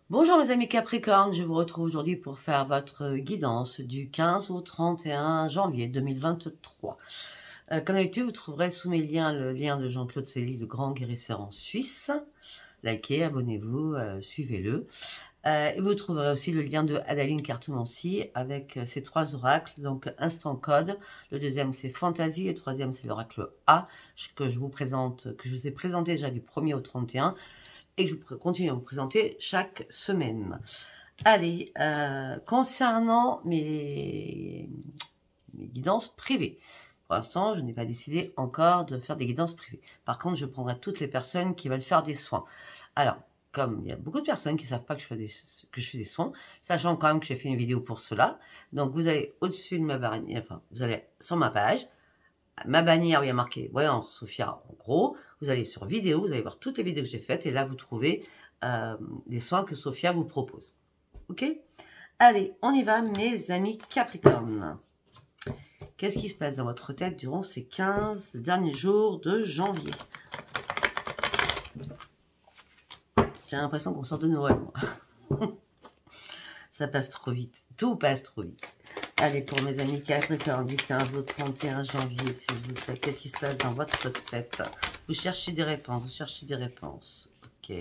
Bonjour mes amis Capricorne, je vous retrouve aujourd'hui pour faire votre guidance du 15 au 31 janvier 2023. Comme d'habitude, vous trouverez sous mes liens le lien de Jean-Claude Sely, le grand guérisseur en Suisse. Likez, abonnez-vous, suivez-le. Et vous trouverez aussi le lien de Adaline Cartomancie avec ces 3 oracles, donc Instant Code. Le deuxième c'est Fantasy, le troisième c'est l'oracle A, que je vous ai présenté déjà du 1er au 31. Et que je continue à vous présenter chaque semaine. Allez, concernant mes guidances privées, pour l'instant, je n'ai pas décidé encore de faire des guidances privées. Par contre, je prendrai toutes les personnes qui veulent faire des soins. Alors, comme il y a beaucoup de personnes qui ne savent pas que je fais des soins, sachant quand même que j'ai fait une vidéo pour cela, donc vous allez au-dessus de ma bannière, enfin, vous allez sur ma page, ma bannière où il y a marqué Voyance Sophia en gros, vous allez sur vidéo, vous allez voir toutes les vidéos que j'ai faites et là vous trouvez les soins que Sophia vous propose. Ok? Allez, on y va mes amis Capricorne. Qu'est-ce qui se passe dans votre tête durant ces 15 derniers jours de janvier? J'ai l'impression qu'on sort de Noël, moi. Ça passe trop vite. Tout passe trop vite. Allez, pour mes amis Capricorne, du 15 au 31 janvier, s'il vous plaît, qu'est-ce qui se passe dans votre tête? Vous cherchez des réponses, vous cherchez des réponses. Ok.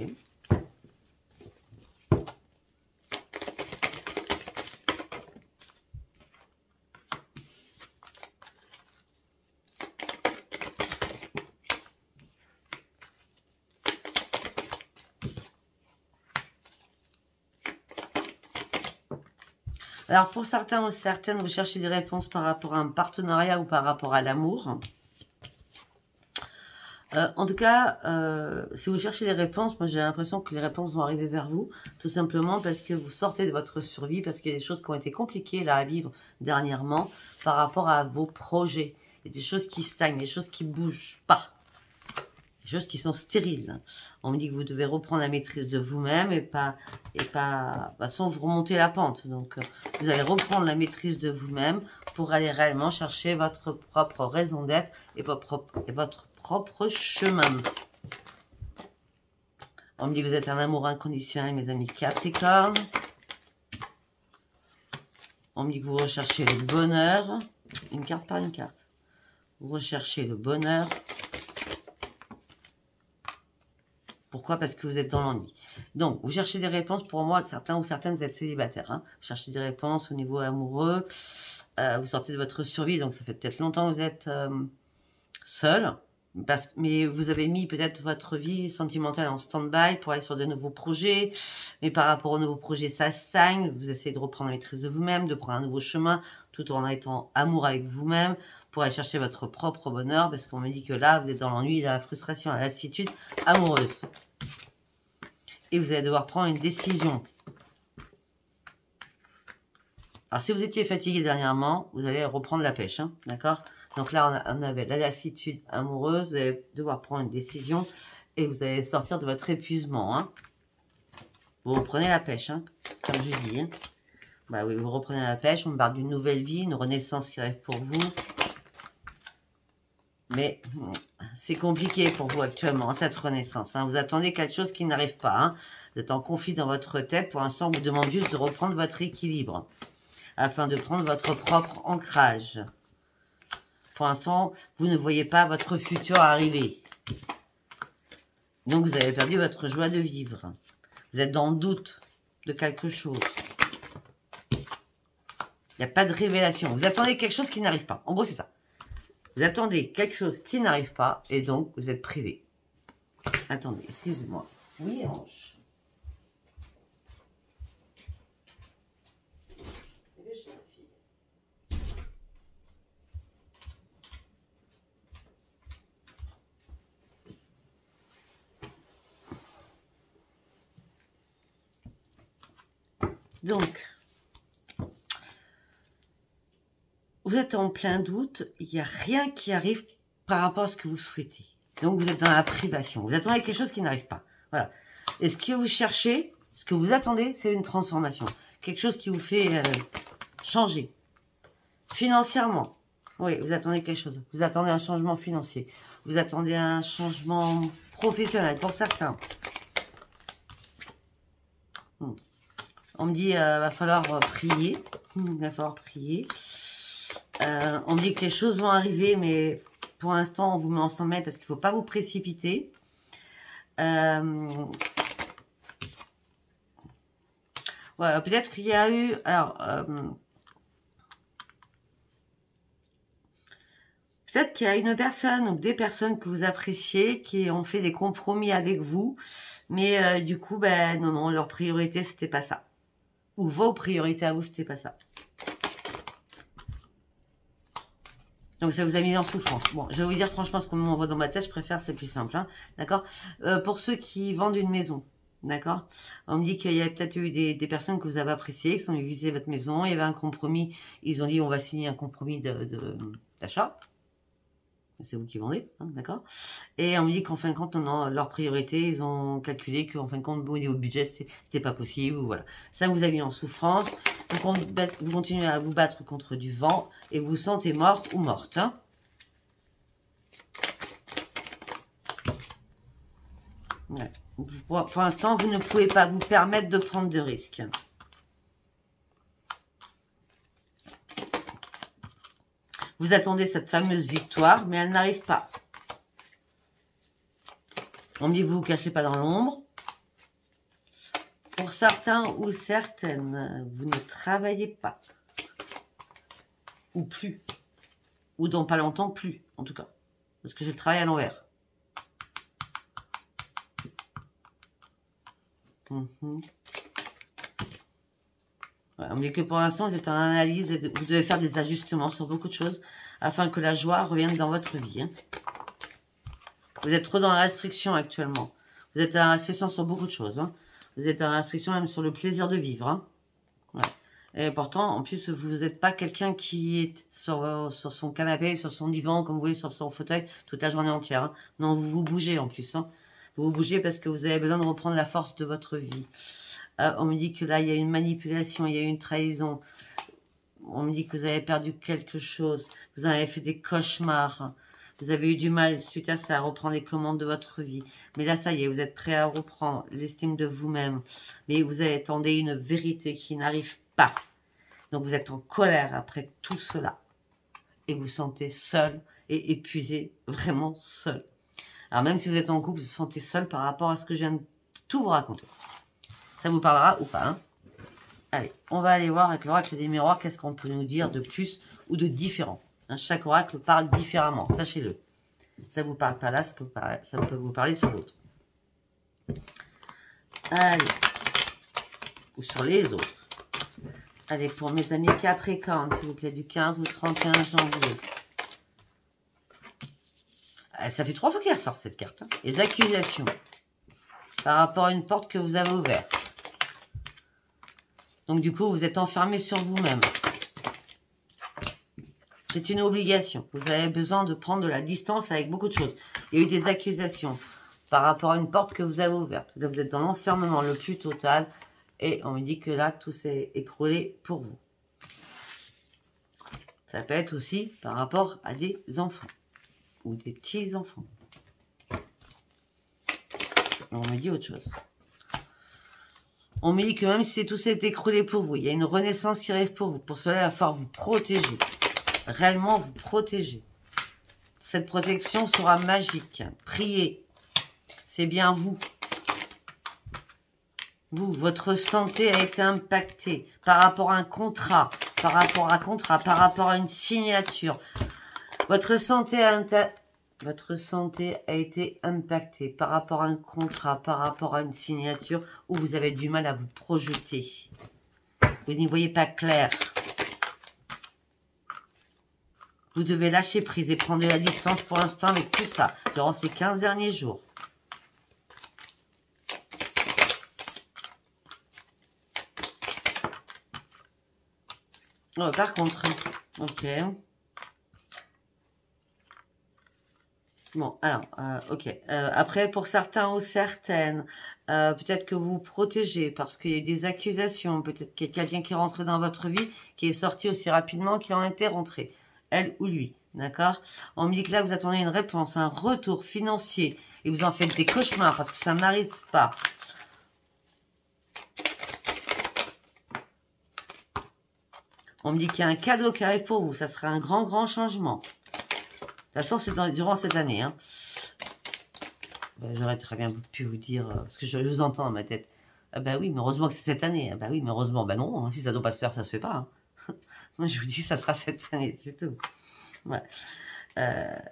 Alors, pour certains ou certaines, vous cherchez des réponses par rapport à un partenariat ou par rapport à l'amour. En tout cas, si vous cherchez des réponses, moi j'ai l'impression que les réponses vont arriver vers vous, tout simplement parce que vous sortez de votre survie, parce qu'il y a des choses qui ont été compliquées là à vivre dernièrement par rapport à vos projets. Il y a des choses qui stagnent, des choses qui ne bougent pas, des choses qui sont stériles. On me dit que vous devez reprendre la maîtrise de vous-même et pas, de toute façon vous remontez la pente. Donc vous allez reprendre la maîtrise de vous-même pour aller réellement chercher votre propre raison d'être et votre propre chemin. On me dit que vous êtes un amour inconditionnel, mes amis Capricorne. On me dit que vous recherchez le bonheur. Une carte par une carte. Vous recherchez le bonheur. Pourquoi? Parce que vous êtes dans l'ennui. Donc, vous cherchez des réponses. Pour moi, certains ou certaines, vous êtes célibataires. Hein. Vous cherchez des réponses au niveau amoureux. Vous sortez de votre survie. Donc, ça fait peut-être longtemps que vous êtes seul. Mais vous avez mis peut-être votre vie sentimentale en stand-by pour aller sur de nouveaux projets. Mais par rapport aux nouveaux projets, ça stagne. Vous essayez de reprendre la maîtrise de vous-même, de prendre un nouveau chemin, tout en étant amour avec vous-même, pour aller chercher votre propre bonheur. Parce qu'on me dit que là, vous êtes dans l'ennui, dans la frustration, la lassitude amoureuse. Et vous allez devoir prendre une décision. Alors, si vous étiez fatigué dernièrement, vous allez reprendre la pêche, hein, d'accord? Donc là, on avait la lassitude amoureuse, vous allez devoir prendre une décision et vous allez sortir de votre épuisement, hein. Vous reprenez la pêche, hein, comme je dis. Hein. Bah oui, vous reprenez la pêche, on parle d'une nouvelle vie, une renaissance qui rêve pour vous. Mais c'est compliqué pour vous actuellement, cette renaissance. Hein. Vous attendez quelque chose qui n'arrive pas. Hein. Vous êtes en conflit dans votre tête. Pour l'instant, on vous demande juste de reprendre votre équilibre afin de prendre votre propre ancrage. Pour l'instant, vous ne voyez pas votre futur arriver. Donc, vous avez perdu votre joie de vivre. Vous êtes dans le doute de quelque chose. Il n'y a pas de révélation. Vous attendez quelque chose qui n'arrive pas. En gros, c'est ça. Vous attendez quelque chose qui n'arrive pas et donc vous êtes privé. Attendez, excusez-moi. Oui, Ange. Donc, vous êtes en plein doute, il n'y a rien qui arrive par rapport à ce que vous souhaitez. Donc, vous êtes dans la privation. Vous attendez quelque chose qui n'arrive pas. Voilà. Et ce que vous cherchez, ce que vous attendez, c'est une transformation. Quelque chose qui vous fait changer. Financièrement. Oui, vous attendez quelque chose. Vous attendez un changement financier. Vous attendez un changement professionnel pour certains. On me dit va falloir prier. Il va falloir prier. On me dit que les choses vont arriver, mais pour l'instant, on vous met en stand-by parce qu'il ne faut pas vous précipiter. Voilà, peut-être qu'il y a eu... Alors, peut-être qu'il y a une personne ou des personnes que vous appréciez qui ont fait des compromis avec vous, mais du coup, ben non, leur priorité, c'était pas ça. Ou vos priorités à vous, c'était pas ça. Donc, ça vous a mis en souffrance. Bon, je vais vous dire franchement ce qu'on m'envoie dans ma tête, je préfère, c'est plus simple, hein, d'accord. Pour ceux qui vendent une maison, d'accord. On me dit qu'il y a peut-être eu des personnes que vous avez appréciées, qui sont venues visiter votre maison, il y avait un compromis, ils ont dit on va signer un compromis d'achat. C'est vous qui vendez, hein, d'accord. Et on me dit qu'en fin de compte, non, leur priorité, ils ont calculé qu'en fin de compte, bon, au niveau budget, c'était pas possible, voilà. Ça vous a mis en souffrance, vous continuez à vous battre contre du vent, et vous vous sentez mort ou morte, hein. Ouais. Pour l'instant, vous ne pouvez pas vous permettre de prendre de risques. Vous attendez cette fameuse victoire, mais elle n'arrive pas. On me dit, vous ne vous cachez pas dans l'ombre. Pour certains ou certaines, vous ne travaillez pas. Ou plus. Ou dans pas longtemps, plus, en tout cas. Parce que j'ai le travail à l'envers. Ouais, on me dit que pour l'instant, vous êtes en analyse, vous devez faire des ajustements sur beaucoup de choses afin que la joie revienne dans votre vie. Hein. Vous êtes trop dans la restriction actuellement. Vous êtes dans la restriction sur beaucoup de choses. Hein. Vous êtes dans la restriction même sur le plaisir de vivre. Hein. Ouais. Et pourtant, en plus, vous n'êtes pas quelqu'un qui est sur son canapé, sur son divan, comme vous voulez, sur son fauteuil, toute la journée entière. Hein. Non, vous vous bougez en plus. Hein. Vous vous bougez parce que vous avez besoin de reprendre la force de votre vie. On me dit que là, il y a une manipulation, il y a une trahison. On me dit que vous avez perdu quelque chose. Vous avez fait des cauchemars. Vous avez eu du mal, suite à ça, à reprendre les commandes de votre vie. Mais là, ça y est, vous êtes prêt à reprendre l'estime de vous-même. Mais vous attendez une vérité qui n'arrive pas. Donc, vous êtes en colère après tout cela. Et vous sentez seul et épuisé, vraiment seul. Alors, même si vous êtes en couple, vous vous sentez seul par rapport à ce que je viens de tout vous raconter. Ça vous parlera ou pas, hein? Allez, on va aller voir avec l'oracle des miroirs qu'est-ce qu'on peut nous dire de plus ou de différent. Hein, chaque oracle parle différemment, sachez-le. Ça ne vous parle pas là, ça peut vous parler sur l'autre. Allez. Ou sur les autres. Allez, pour mes amis Capricorne, s'il vous plaît, du 15 au 31 janvier. Ça fait 3 fois qu'elle ressort cette carte. Hein. Les accusations. Par rapport à une porte que vous avez ouverte. Donc, du coup, vous êtes enfermé sur vous-même. C'est une obligation. Vous avez besoin de prendre de la distance avec beaucoup de choses. Il y a eu des accusations par rapport à une porte que vous avez ouverte. Vous êtes dans l'enfermement le plus total. Et on me dit que là, tout s'est écroulé pour vous. Ça peut être aussi par rapport à des enfants. Ou des petits-enfants. On me dit autre chose. On me dit que même si tout s'est écroulé pour vous, il y a une renaissance qui arrive pour vous. Pour cela, il va falloir vous protéger. Réellement vous protéger. Cette protection sera magique. Priez. C'est bien vous. Vous, votre santé a été impactée par rapport à un contrat, par rapport à une signature. Votre santé a été impactée par rapport à un contrat, par rapport à une signature où vous avez du mal à vous projeter. Vous n'y voyez pas clair. Vous devez lâcher prise et prendre de la distance pour l'instant avec tout ça, durant ces 15 derniers jours. Oh, par contre, ok. Bon, alors, ok. Après, pour certains ou certaines, peut-être que vous vous protégez parce qu'il y a eu des accusations. Peut-être qu'il y a quelqu'un qui est rentré dans votre vie, qui est sorti aussi rapidement qu'il en était rentré. Elle ou lui, d'accord? On me dit que là, vous attendez une réponse, un retour financier. Et vous en faites des cauchemars parce que ça n'arrive pas. On me dit qu'il y a un cadeau qui arrive pour vous. Ça sera un grand, grand changement. De toute façon, c'est durant cette année. Hein. J'aurais très bien pu vous dire, parce que je vous entends dans ma tête. Ah bah oui, mais heureusement que c'est cette année. Ah bah oui, mais heureusement, bah non. Hein, si ça ne doit pas se faire, ça ne se fait pas. Hein. Moi, je vous dis, ça sera cette année, c'est tout. Ouais.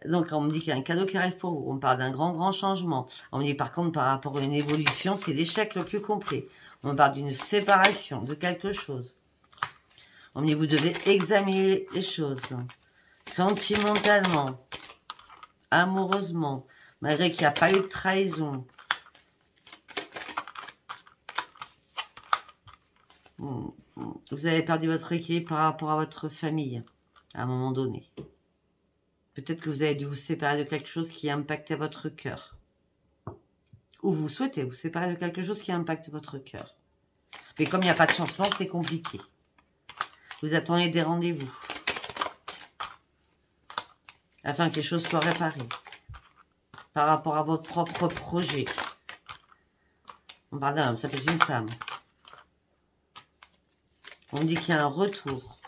Donc, on me dit qu'il y a un cadeau qui arrive pour vous. On me parle d'un grand, grand changement. On me dit, par contre, par rapport à une évolution, c'est l'échec le plus complet. On me parle d'une séparation, de quelque chose. On me dit, vous devez examiner les choses. Sentimentalement, amoureusement, malgré qu'il n'y a pas eu de trahison. Vous avez perdu votre équilibre par rapport à votre famille, à un moment donné. Peut-être que vous avez dû vous séparer de quelque chose qui impactait votre cœur. Ou vous souhaitez vous séparer de quelque chose qui impacte votre cœur. Mais comme il n'y a pas de changement, c'est compliqué. Vous attendez des rendez-vous. Afin que les choses soient réparées. Par rapport à votre propre projet. On parle d'un homme, ça peut être une femme. On me dit qu'il y a un retour.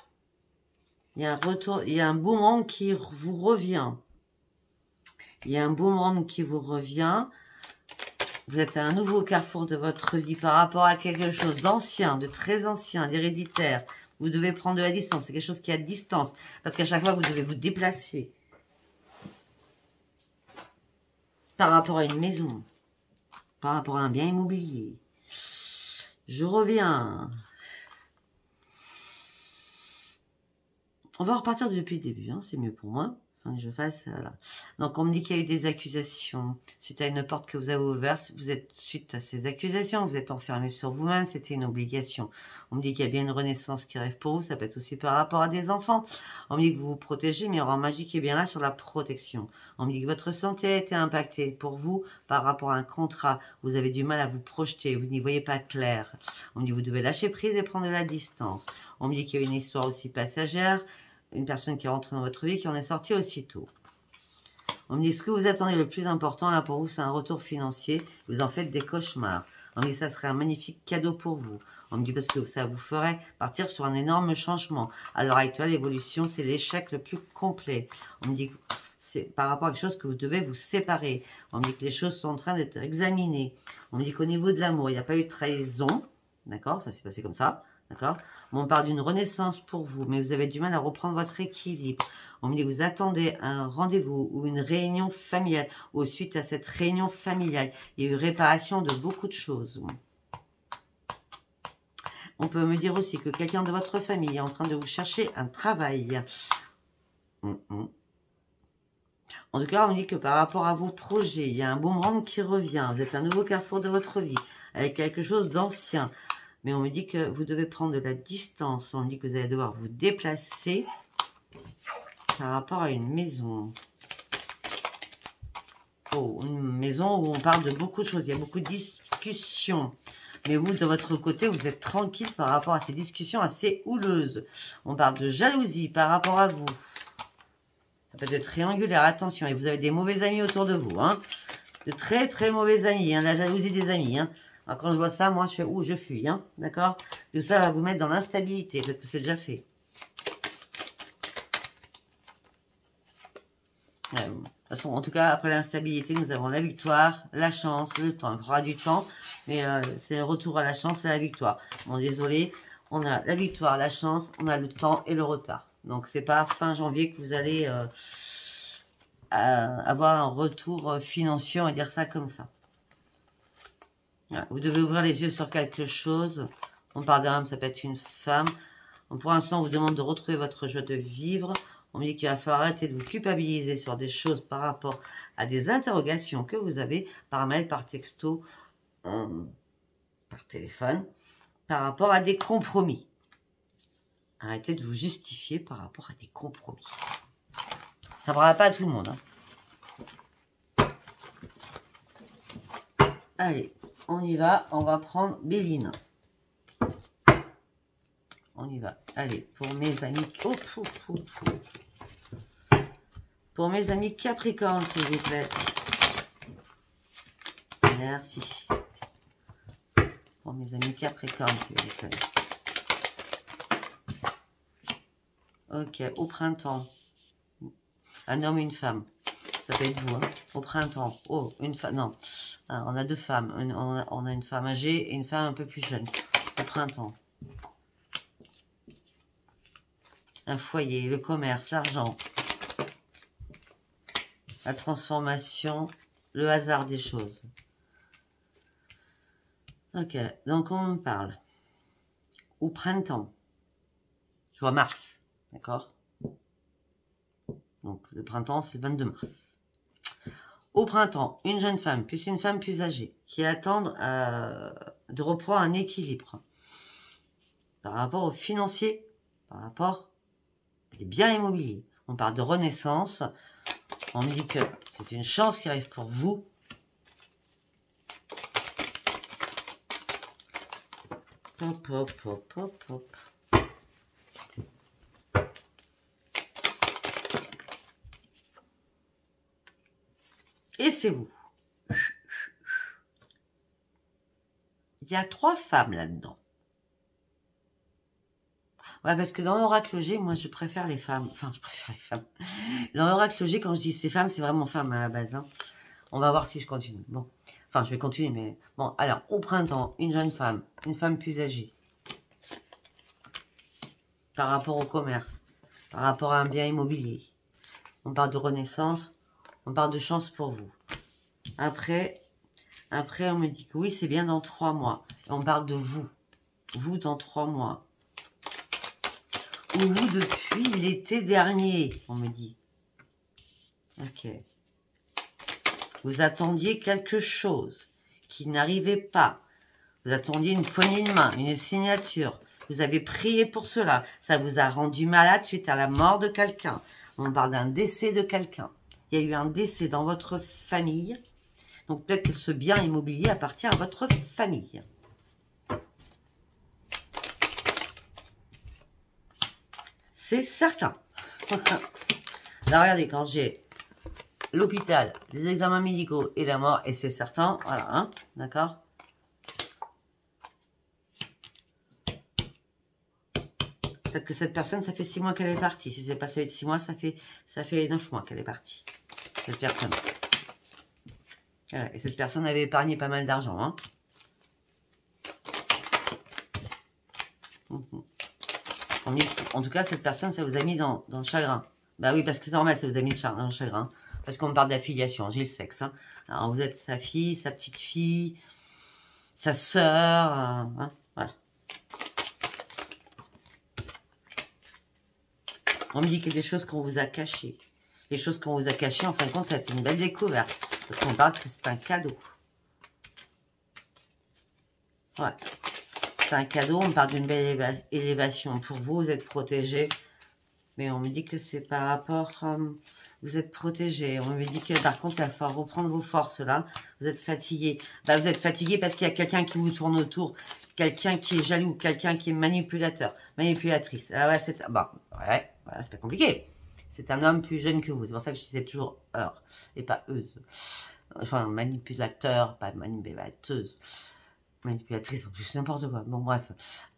Il y a un retour, il y a un boomerang qui vous revient. Il y a un boomerang qui vous revient. Vous êtes à un nouveau carrefour de votre vie par rapport à quelque chose d'ancien, de très ancien, d'héréditaire. Vous devez prendre de la distance. C'est quelque chose qui est à distance. Parce qu'à chaque fois, vous devez vous déplacer. Par rapport à une maison. Par rapport à un bien immobilier. Je reviens. On va repartir depuis le début, hein, c'est mieux pour moi. Enfin, que je fasse, voilà. Donc, on me dit qu'il y a eu des accusations suite à une porte que vous avez ouverte. Vous êtes, suite à ces accusations, vous êtes enfermé sur vous-même. C'était une obligation. On me dit qu'il y a bien une renaissance qui arrive pour vous. Ça peut être aussi par rapport à des enfants. On me dit que vous vous protégez, mais Miroir Magique est bien là sur la protection. On me dit que votre santé a été impactée pour vous par rapport à un contrat. Vous avez du mal à vous projeter. Vous n'y voyez pas clair. On me dit que vous devez lâcher prise et prendre de la distance. On me dit qu'il y a une histoire aussi passagère. Une personne qui rentre dans votre vie, qui en est sortie aussitôt. On me dit, ce que vous attendez le plus important, là, pour vous, c'est un retour financier. Vous en faites des cauchemars. On me dit, ça serait un magnifique cadeau pour vous. On me dit, parce que ça vous ferait partir sur un énorme changement. À l'heure actuelle, l'évolution, c'est l'échec le plus complet. On me dit, c'est par rapport à quelque chose que vous devez vous séparer. On me dit que les choses sont en train d'être examinées. On me dit qu'au niveau de l'amour, il n'y a pas eu de trahison. D'accord? Ça s'est passé comme ça. D'accord? On parle d'une renaissance pour vous, mais vous avez du mal à reprendre votre équilibre. On me dit que vous attendez un rendez-vous ou une réunion familiale. Ou suite à cette réunion familiale, il y a eu réparation de beaucoup de choses. On peut me dire aussi que quelqu'un de votre famille est en train de vous chercher un travail. En tout cas, on me dit que par rapport à vos projets, il y a un boomerang qui revient. Vous êtes un nouveau carrefour de votre vie, avec quelque chose d'ancien. Mais on me dit que vous devez prendre de la distance. On me dit que vous allez devoir vous déplacer par rapport à une maison. Oh, une maison où on parle de beaucoup de choses. Il y a beaucoup de discussions. Mais vous, de votre côté, vous êtes tranquille par rapport à ces discussions assez houleuses. On parle de jalousie par rapport à vous. Ça peut être triangulaire, attention. Et vous avez des mauvais amis autour de vous. Hein. De très, très mauvais amis. Hein. La jalousie des amis. Hein. Alors, quand je vois ça, moi, je fais « Ouh, je fuis hein, ». D'accord? Tout ça va vous mettre dans l'instabilité. Peut-être que c'est déjà fait. De toute façon, en tout cas, après l'instabilité, nous avons la victoire, la chance, le temps. Il faudra du temps, mais c'est un retour à la chance et à la victoire. Bon, désolé, on a la victoire, la chance, on a le temps et le retard. Donc, c'est pas fin janvier que vous allez avoir un retour financier, on va dire ça comme ça. Vous devez ouvrir les yeux sur quelque chose. On parle d'un homme, ça peut être une femme. Pour l'instant, on vous demande de retrouver votre joie de vivre. On me dit qu'il va falloir arrêter de vous culpabiliser sur des choses par rapport à des interrogations que vous avez par mail, par texto, par téléphone, par rapport à des compromis. Arrêtez de vous justifier par rapport à des compromis. Ça ne parlera pas à tout le monde. Hein. Allez. On y va, on va prendre Béline. On y va. Allez, pour mes amis... Pour mes amis Capricorne, s'il vous plaît. Merci. Pour mes amis Capricorne, s'il vous plaît. Ok, au printemps. Un homme, une femme. Ça peut être vous, hein. Au printemps. Oh, une femme. Non, on a deux femmes. On a une femme âgée et une femme un peu plus jeune. Au printemps. Un foyer, le commerce, l'argent. La transformation, le hasard des choses. Ok, donc on me parle. Au printemps. Je vois Mars, d'accord? Donc le printemps, c'est le 22 mars. Au printemps, une jeune femme, plus une femme plus âgée, qui attendent de reprendre un équilibre par rapport aux financiers, par rapport aux biens immobiliers. On parle de renaissance. On me dit que c'est une chance qui arrive pour vous. Hop, hop, hop, hop, hop. Et c'est vous. Il y a 3 femmes là-dedans. Ouais, parce que dans l'oracle G, moi, je préfère les femmes. Enfin, je préfère les femmes. Dans l'oracle G, quand je dis ces femmes, c'est vraiment femmes à la base. Hein. On va voir si je continue. Bon, enfin, je vais continuer, mais... Bon, alors, au printemps, une jeune femme, une femme plus âgée. Par rapport au commerce, par rapport à un bien immobilier. On parle de renaissance, on parle de chance pour vous. Après, on me dit que oui, c'est bien dans 3 mois. Et on parle de vous. Vous dans 3 mois. Ou vous depuis l'été dernier, on me dit. Ok. Vous attendiez quelque chose qui n'arrivait pas. Vous attendiez une poignée de main, une signature. Vous avez prié pour cela. Ça vous a rendu malade suite à la mort de quelqu'un. On parle d'un décès de quelqu'un. Il y a eu un décès dans votre famille. Donc peut-être que ce bien immobilier appartient à votre famille. C'est certain. Là, regardez, quand j'ai l'hôpital, les examens médicaux et la mort, et c'est certain, voilà, hein, d'accord? Peut-être que cette personne, ça fait 6 mois qu'elle est partie. Si c'est passé 6 mois, ça fait 9 mois qu'elle est partie. Cette personne. Voilà. Et cette personne avait épargné pas mal d'argent, hein. En tout cas, cette personne, ça vous a mis dans le chagrin. Bah oui, parce que c'est normal, ça vous a mis dans le chagrin. Parce qu'on me parle d'affiliation, j'ai le sexe. Hein. Alors, vous êtes sa fille, sa petite fille, sa sœur, hein, voilà. On me dit qu'il y a des choses qu'on vous a cachées. Les choses qu'on vous a cachées, en fin de compte, ça a été une belle découverte. Parce qu'on parle que c'est un cadeau. Ouais. C'est un cadeau, on parle d'une belle élévation. Pour vous, vous êtes protégé. Mais on me dit que c'est par rapport... vous êtes protégé. On me dit que par contre, il va falloir reprendre vos forces là. Vous êtes fatigué. Bah, vous êtes fatigué parce qu'il y a quelqu'un qui vous tourne autour. Quelqu'un qui est jaloux. Quelqu'un qui est manipulateur. Manipulatrice. Ah ouais, c'est... Bon, ouais, voilà, c'est pas compliqué. C'est un homme plus jeune que vous. C'est pour ça que je disais toujours heure et pas euse. Enfin, manipulateur, pas manipulateuse. Manipulatrice, en plus, n'importe quoi. Bon, bref.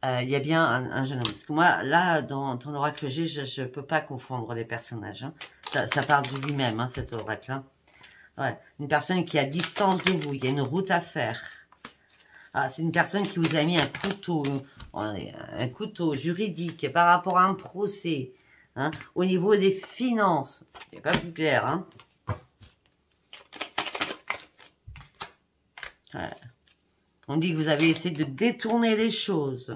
Il y a bien un jeune homme. Parce que moi, là, dans ton oracle G, je ne peux pas confondre les personnages. Hein. Ça parle de lui-même, hein, cet oracle. Hein. Ouais. Une personne qui est à distance de vous. Il y a une route à faire. Ah, c'est une personne qui vous a mis un couteau juridique par rapport à un procès. Hein, au niveau des finances. C'est pas plus clair. Hein. Ouais. On dit que vous avez essayé de détourner les choses.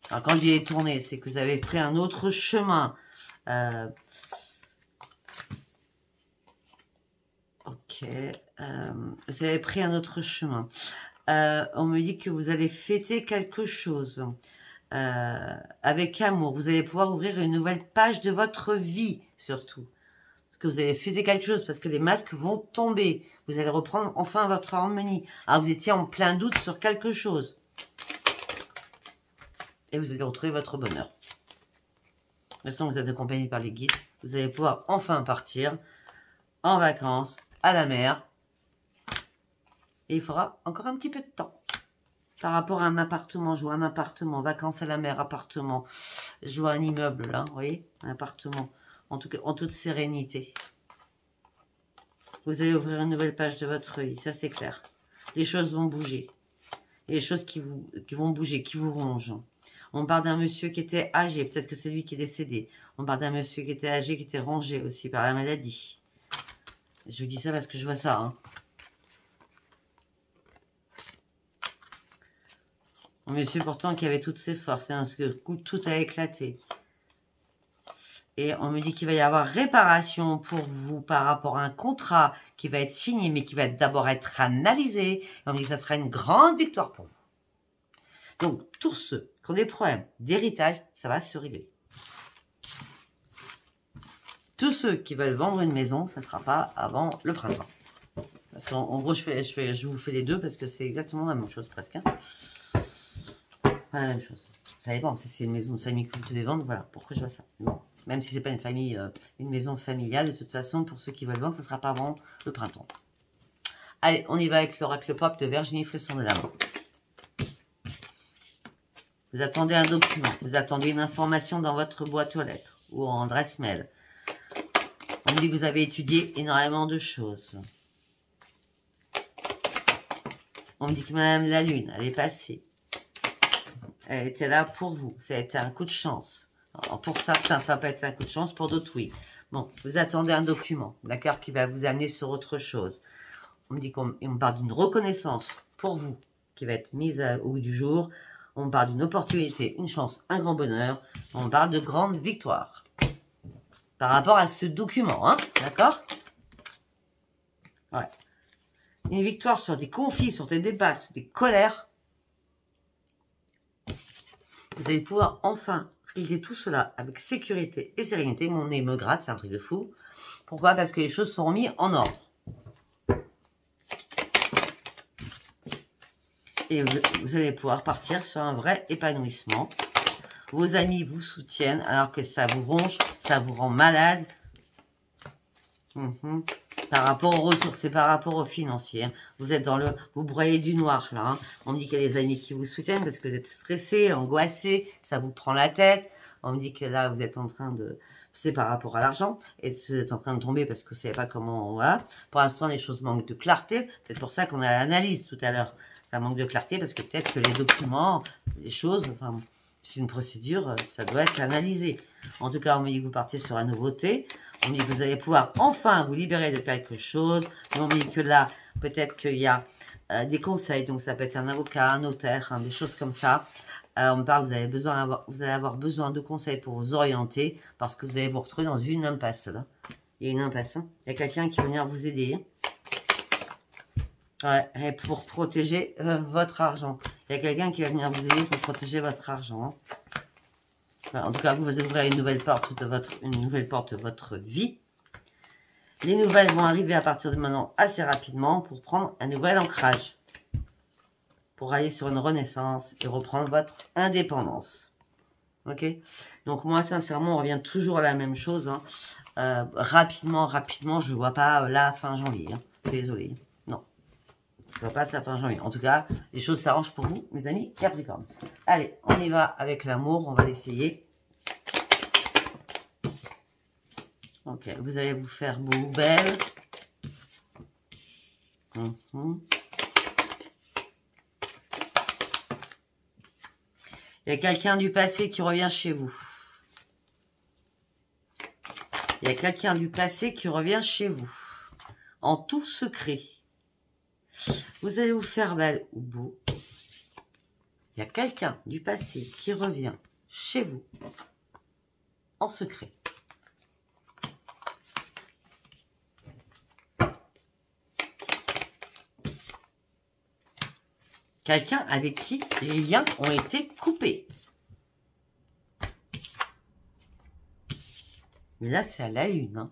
Alors, quand je dis détourner, c'est que vous avez pris un autre chemin. Ok. Vous avez pris un autre chemin. On me dit que vous allez fêter quelque chose. Avec amour. Vous allez pouvoir ouvrir une nouvelle page de votre vie, surtout. Parce que vous allez fêter quelque chose, parce que les masques vont tomber. Vous allez reprendre enfin votre harmonie. Alors, vous étiez en plein doute sur quelque chose. Et vous allez retrouver votre bonheur. De toute façon, vous êtes accompagné par les guides. Vous allez pouvoir enfin partir en vacances, à la mer. Et il faudra encore un petit peu de temps. Par rapport à un appartement, je vois un appartement, vacances à la mer, appartement. Je vois un immeuble là, vous voyez, un appartement. En tout cas, en toute sérénité. Vous allez ouvrir une nouvelle page de votre vie, ça c'est clair. Les choses vont bouger. Il y a des choses qui vont bouger, qui vous rongent. On parle d'un monsieur qui était âgé, peut-être que c'est lui qui est décédé. On parle d'un monsieur qui était âgé, qui était rongé aussi par la maladie. Je vous dis ça parce que je vois ça. Hein. Un monsieur pourtant qui avait toutes ses forces, hein, parce que tout a éclaté. Et on me dit qu'il va y avoir réparation pour vous par rapport à un contrat qui va être signé, mais qui va d'abord être analysé. Et on me dit que ça sera une grande victoire pour vous. Donc, tous ceux qui ont des problèmes d'héritage, ça va se régler. Tous ceux qui veulent vendre une maison, ça ne sera pas avant le printemps. Parce qu'en gros, je vous fais les deux parce que c'est exactement la même chose presque. Hein. Pas la même chose. Ça dépend, si c'est une maison de famille que vous devez vendre, voilà pourquoi je vois ça. Bon. Même si c'est pas une famille, une maison familiale, de toute façon, pour ceux qui veulent vendre, ça ne sera pas avant le printemps. Allez, on y va avec l'oracle pop de Virginie Frisson de la main. Vous attendez un document, vous attendez une information dans votre boîte aux lettres ou en adresse mail. On me dit que vous avez étudié énormément de choses. On me dit que Madame la Lune, elle est passée. Elle était là pour vous. Ça a été un coup de chance. Alors pour certains, ça peut être un coup de chance. Pour d'autres, oui. Bon, vous attendez un document, d'accord, qui va vous amener sur autre chose. On me dit qu'on parle d'une reconnaissance pour vous qui va être mise au bout du jour. On parle d'une opportunité, une chance, un grand bonheur. On parle de grande victoire. Par rapport à ce document, hein, d'accord? Ouais. Une victoire sur des conflits, sur des débats, sur des colères. Vous allez pouvoir enfin régler tout cela avec sécurité et sérénité. Mon nez me gratte, c'est un truc de fou. Pourquoi? Parce que les choses sont mises en ordre. Et vous allez pouvoir partir sur un vrai épanouissement. Vos amis vous soutiennent alors que ça vous ronge, ça vous rend malade. Par rapport aux ressources et par rapport aux financiers. Vous êtes dans le... Vous broyez du noir là. Hein. On me dit qu'il y a des amis qui vous soutiennent parce que vous êtes stressé, angoissé, ça vous prend la tête. On me dit que là, vous êtes en train de... C'est par rapport à l'argent. Et vous êtes en train de tomber parce que vous ne savez pas comment... Voilà. Pour l'instant, les choses manquent de clarté. Peut-être pour ça qu'on a l'analyse tout à l'heure. Ça manque de clarté parce que peut-être que les documents, les choses... Enfin, c'est une procédure, ça doit être analysé. En tout cas, on me dit que vous partez sur la nouveauté. On me dit que vous allez pouvoir enfin vous libérer de quelque chose. Mais on me dit que là, peut-être qu'il y a des conseils. Donc, ça peut être un avocat, un notaire, hein, des choses comme ça. On me parle que vous allez avoir besoin de conseils pour vous orienter. Parce que vous allez vous retrouver dans une impasse. Là. Il y a une impasse. Hein. Il y a quelqu'un qui va venir vous aider. Hein. Ouais, pour protéger votre argent. Il y a quelqu'un qui va venir vous aider pour protéger votre argent. Hein. En tout cas, vous ouvrez une nouvelle porte de votre vie. Les nouvelles vont arriver à partir de maintenant assez rapidement pour prendre un nouvel ancrage. Pour aller sur une renaissance et reprendre votre indépendance. Ok? Donc moi, sincèrement, on revient toujours à la même chose. Hein. Rapidement, je ne vois pas la fin janvier. Hein. Je suis désolée. Non. Je ne vois pas ça fin janvier. En tout cas, les choses s'arrangent pour vous, mes amis Capricorne. Allez, on y va avec l'amour. On va l'essayer. Ok, vous allez vous faire beau ou belle. Il y a quelqu'un du passé qui revient chez vous. Il y a quelqu'un du passé qui revient chez vous. En tout secret. Vous allez vous faire belle ou beau. Il y a quelqu'un du passé qui revient chez vous. En secret. Quelqu'un avec qui les liens ont été coupés. Mais là, c'est à la lune. Hein.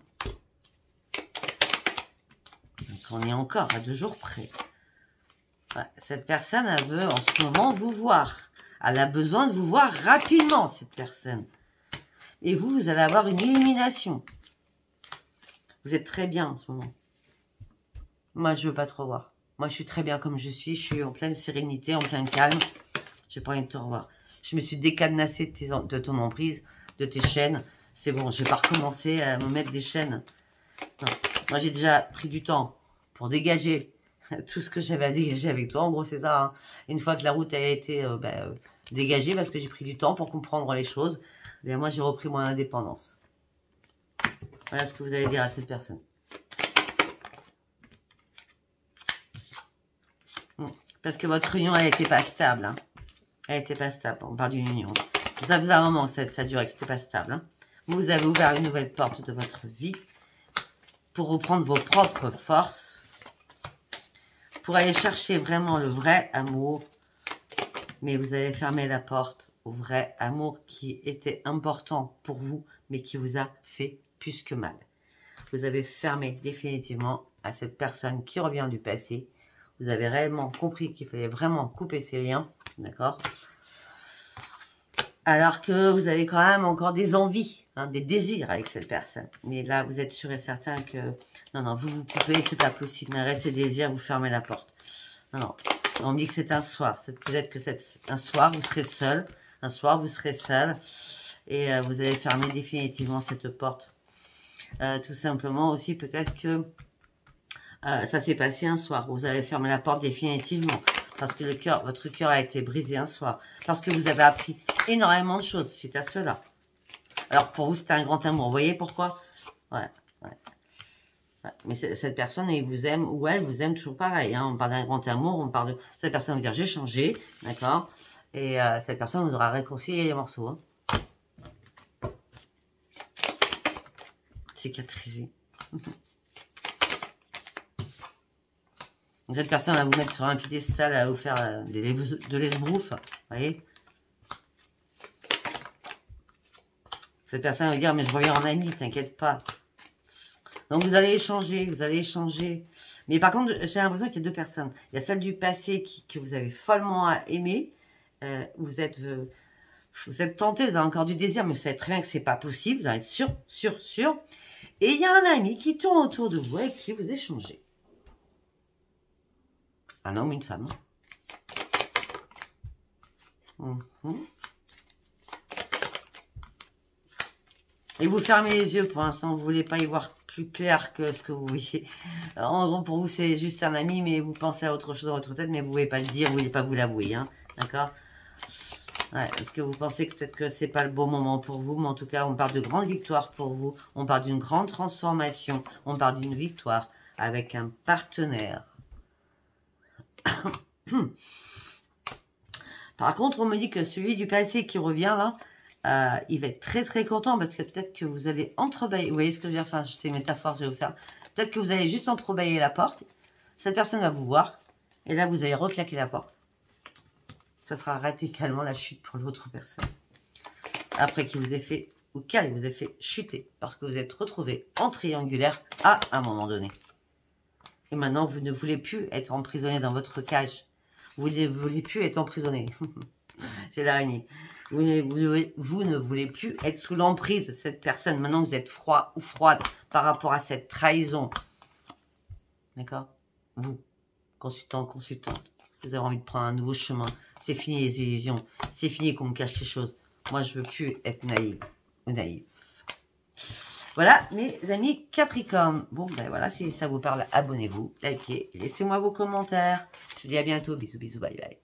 Donc, on est encore à 2 jours près. Ouais, cette personne, elle veut en ce moment vous voir. Elle a besoin de vous voir rapidement, cette personne. Et vous, vous allez avoir une illumination. Vous êtes très bien en ce moment. Moi, je ne veux pas trop voir. Moi, je suis très bien comme je suis. Je suis en pleine sérénité, en plein calme. J'ai pas envie de te revoir. Je me suis décadenassée de ton emprise, de tes chaînes. C'est bon, je vais pas recommencer à me mettre des chaînes. Non. Moi, j'ai déjà pris du temps pour dégager tout ce que j'avais à dégager avec toi. En gros, c'est ça. Hein. Une fois que la route a été dégagée, parce que j'ai pris du temps pour comprendre les choses, et moi, j'ai repris mon indépendance. Voilà ce que vous allez dire à cette personne. Parce que votre union, elle n'était pas stable. Hein. Elle n'était pas stable. On parle d'une union. Ça faisait un moment que ça durait, que c'était pas stable. Hein. Vous avez ouvert une nouvelle porte de votre vie pour reprendre vos propres forces, pour aller chercher vraiment le vrai amour. Mais vous avez fermé la porte au vrai amour qui était important pour vous, mais qui vous a fait plus que mal. Vous avez fermé définitivement à cette personne qui revient du passé. Vous avez réellement compris qu'il fallait vraiment couper ces liens, d'accord? Alors que vous avez quand même encore des envies, hein, des désirs avec cette personne. Mais là, vous êtes sûr et certain que... Non, non, vous vous coupez, c'est pas possible. Mais reste ces désirs, vous fermez la porte. Non, non. On me dit que c'est un soir. Peut-être que un soir, vous serez seul. Un soir, vous serez seul. Et vous allez fermer définitivement cette porte. Tout simplement aussi, peut-être que... ça s'est passé un soir. Vous avez fermé la porte définitivement. Parce que votre cœur a été brisé un soir. Parce que vous avez appris énormément de choses suite à cela. Alors, pour vous, c'était un grand amour. Vous voyez pourquoi? Ouais. Mais cette personne, elle vous aime, ou elle vous aime toujours pareil. Hein. On parle d'un grand amour, on parle de... Cette personne va vous dire, j'ai changé, d'accord? Et cette personne vous aura réconcilié les morceaux. Hein. Cicatrisé. Cette personne va vous mettre sur un piédestal, à vous faire de l'esbrouf, vous voyez? Cette personne va vous dire, mais je reviens en ami, t'inquiète pas. Donc vous allez échanger, Mais par contre, j'ai l'impression qu'il y a deux personnes. Il y a celle du passé que vous avez follement aimé. Vous êtes tenté, vous avez encore du désir, mais vous savez très bien que c'est pas possible. Vous en êtes sûr. Et il y a un ami qui tourne autour de vous et qui vous échangez. Un homme ou une femme. Et vous fermez les yeux pour l'instant, vous ne voulez pas y voir plus clair que ce que vous voyez. Alors, en gros, pour vous, c'est juste un ami, mais vous pensez à autre chose dans votre tête, mais vous ne pouvez pas le dire, vous ne voulez pas vous l'avouer, hein, d'accord? Ouais, parce que vous pensez que peut-être que c'est pas le bon moment pour vous, mais en tout cas, on parle de grande victoire pour vous, on parle d'une grande transformation, on parle d'une victoire avec un partenaire. Par contre, on me dit que celui du passé qui revient là, il va être très très content parce que peut-être que vous allez entrebâiller. Vous voyez ce que je veux dire? Enfin, c'est une métaphore que je vais vous faire. Peut-être que vous allez juste entrebâiller la porte. Cette personne va vous voir. Et là, vous allez reclaquer la porte. Ça sera radicalement la chute pour l'autre personne. Après qu'il vous ait fait, ou qu'elle vous ait fait chuter. Parce que vous êtes retrouvé en triangulaire à un moment donné. Et maintenant, vous ne voulez plus être emprisonné dans votre cage. Vous ne voulez plus être emprisonné. J'ai l'araignée. Vous ne voulez plus être sous l'emprise de cette personne. Maintenant, vous êtes froid ou froide par rapport à cette trahison. D'accord? Vous, consultante, vous avez envie de prendre un nouveau chemin. C'est fini les illusions. C'est fini qu'on me cache les choses. Moi, je veux plus être naïve ou naïve. Voilà, mes amis Capricorne. Bon, ben voilà, si ça vous parle, abonnez-vous, likez, laissez-moi vos commentaires. Je vous dis à bientôt. Bisous, bisous, bye, bye.